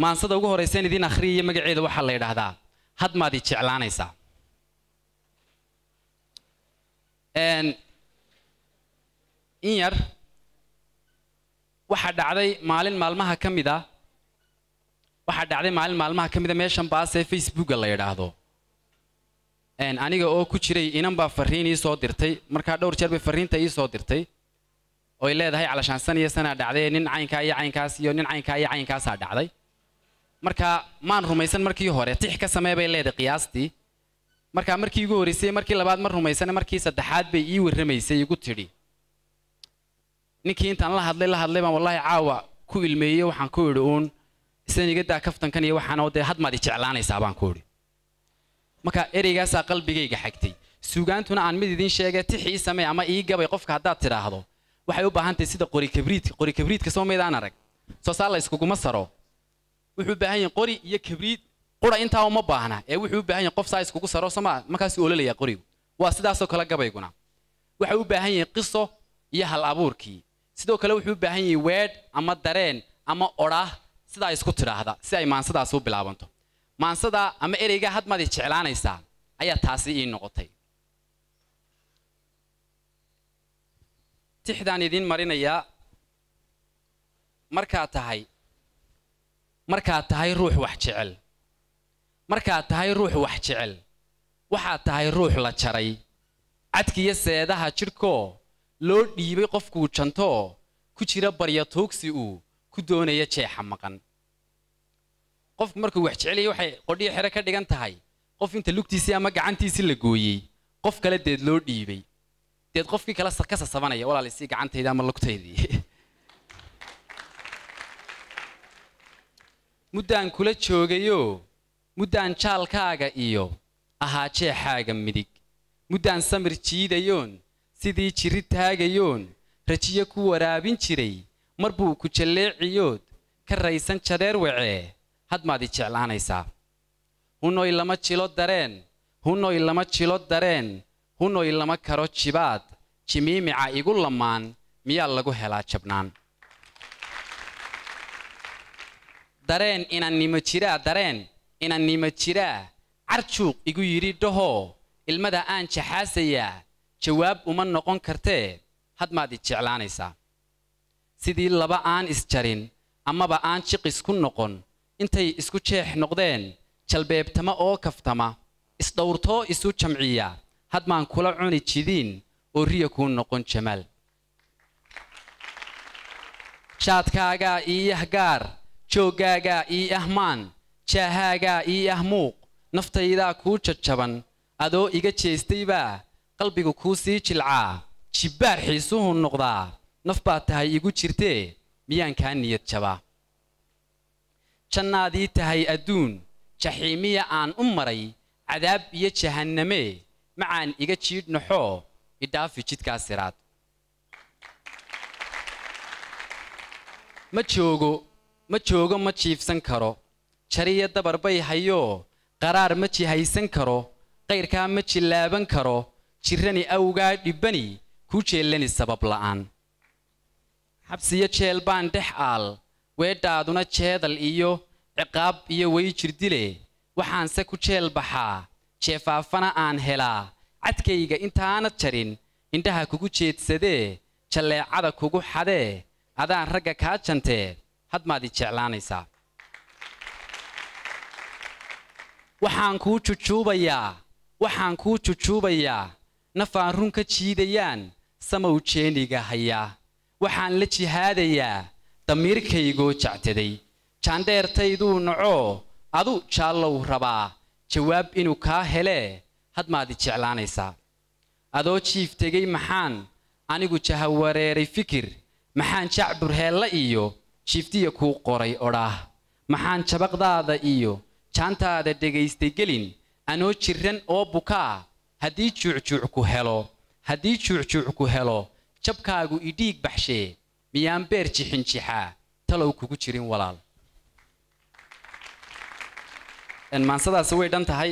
maansada ugu horeysan idin akhriyo magaceeda waxa la yiraahdaa had maad i jeclaanaysaa in yar waxa dhacday maalin maalmaha kamida meeshan baas ee Facebook la yiraahdo aniga oo ku jiray inan baa fariin ii soo dirtay marka dhowr jeer bay fariinta ii soo dirtay oo ay leedahay calashaan sana dhacday nin caynka iyo caynkaas iyo nin caynka iyo caynkaas dhacday marka maan rumaysan markii hore tix ka sameeyay leedahay qiyaastii marka markii ugu horeysay markii labaad ma rumaysan markii saddexaad bay ii warramaysay igu tiri ninkii intaan la hadlay baan wallahi caawa ku ilmeeyay waxaan ku yiri uun isaniga daa kaftankan iyo waxaan oo had maad i jeclaanaysaa baan ku yiri marka ereygaas qalbigayga xigtay suugaantuna aan mid idin sheegay tixii samee ama ii gabay qofka hadaad tiraahdo waxay u baahan tahay sida qori kabriidka soo meedaan arag soo saar la iskugu masaro wuxuu baahan yahay qori iyo kabriid qora inta uma baahna ee wuxuu baahan yahay qof saa iskugu saro sama markaas uu ololaya qorigu waa sidaas oo kala gabayguna waxa uu baahan yahay qiso iyo hal abuurkii sidoo kale wuxuu baahan yahay weed ama dareen ama oraa sida isku tiraahda si ay maansadaas u bilaabanto maansada ama ereyga had maad i jeclaanaysaa ayaa taasi ii noqotay tixdaan idin marinaya marka tahay ruux wax jecel waxa tahay ruux la jaray cadkiya seedaha jirko loo dhiibay qofku janto ku jira barya toogsi uu ku doonaya jeexa maqan qof markuu wax jecel yahay waxay qodhiyo xire ka dhigan tahay qof inta lugtiisa ama gacantiisa la gooyay qof kale deed loo dhiibay deed qofkii kala ka sasabanaya walaalisi gacantayda ama lugtaydii muddaan kula joogayo muddaan jaalkaaga iyo ahaa jeexaaga midig muddaan samir jiidayoon sidii jiri taagayoon rajiyo ku waraabin jiray marbuu ku jaleeciyood ka raysan jadeer wacee had maad i jeclaanaysaa hunoy lama lama karo jibaad jimiimica igu lamaan miyaa lagu helaa jabnaan dareen inannimo jiraa carjuuq igu yidhi dhahoo ilmada aan jaxaasayaa jawaab uma noqon kartee had maad i jeclaanaysaa sidii laba aan isjarin amaba aan jiqis ku noqon intay isku jeex noqdeen jalbeebtama oo kaftama isdhowrtoo isu jamciya had maan kula cuni jidiin oo riya kuu noqon jamaal shaadkaagaa ii yahgaar jooggaagaa ii ahmaan jaahaagaa ii ahmuuq naftaydaa kuu jajaban adoo iga jeestaybaa qalbigu kuu sii jilcaa jibbaar xiisuhu noqdaa naf baad tahay igu jirtee miyaan kaa niyad jabaa jannaadii tahay adduun jaxiimiya aan u maray cadaab iyo jahannamee macaan iga jiidhnaxoo idhaafi jidkaas siraad ma joogo ma jiifsan karo jariya dabar bay hayoo qaraar ma jihaysan karo qayrkaa ma jillaaban karo jirrani awgaa dhibbani kuu jeellani sabab la'aan xabsiyo jeel baan dhex aal weedhaaduna jeedal iyo ciqaab iyo way jirdile waxaanse ku jeel baxaa jeefaafana aan helaa cadkayga intaanad jarin indhaha kugu jeedsadee jalleecada kugu xadee adaan ragga kaa jantee had maad i jeclaanaysaa waxaan kuu jujuubayaa nafaan run ka jiidayaan samow jeeniga hayaa waxaan la jihaadayaa damiirkaygoo jactaday jaandheertayduu nacoo adu jaallow rabaa jawaab inuu kaa helee had maad i jeclaanaysaa adoo jiif tegay maxaan anigu jahawareeray fikir maxaan jacbur heella iyo jiiftiya kuu qoray odhaah maxaan jabaqdaada iyo jaantaada dhegaystay gelin anoo jirran oo bukaa haddii juucjuuc ku helo jabkaagu idhiig baxshee miyaan beer jixinjixaa talow kugu jirin walaal maansadaasi way dhan tahay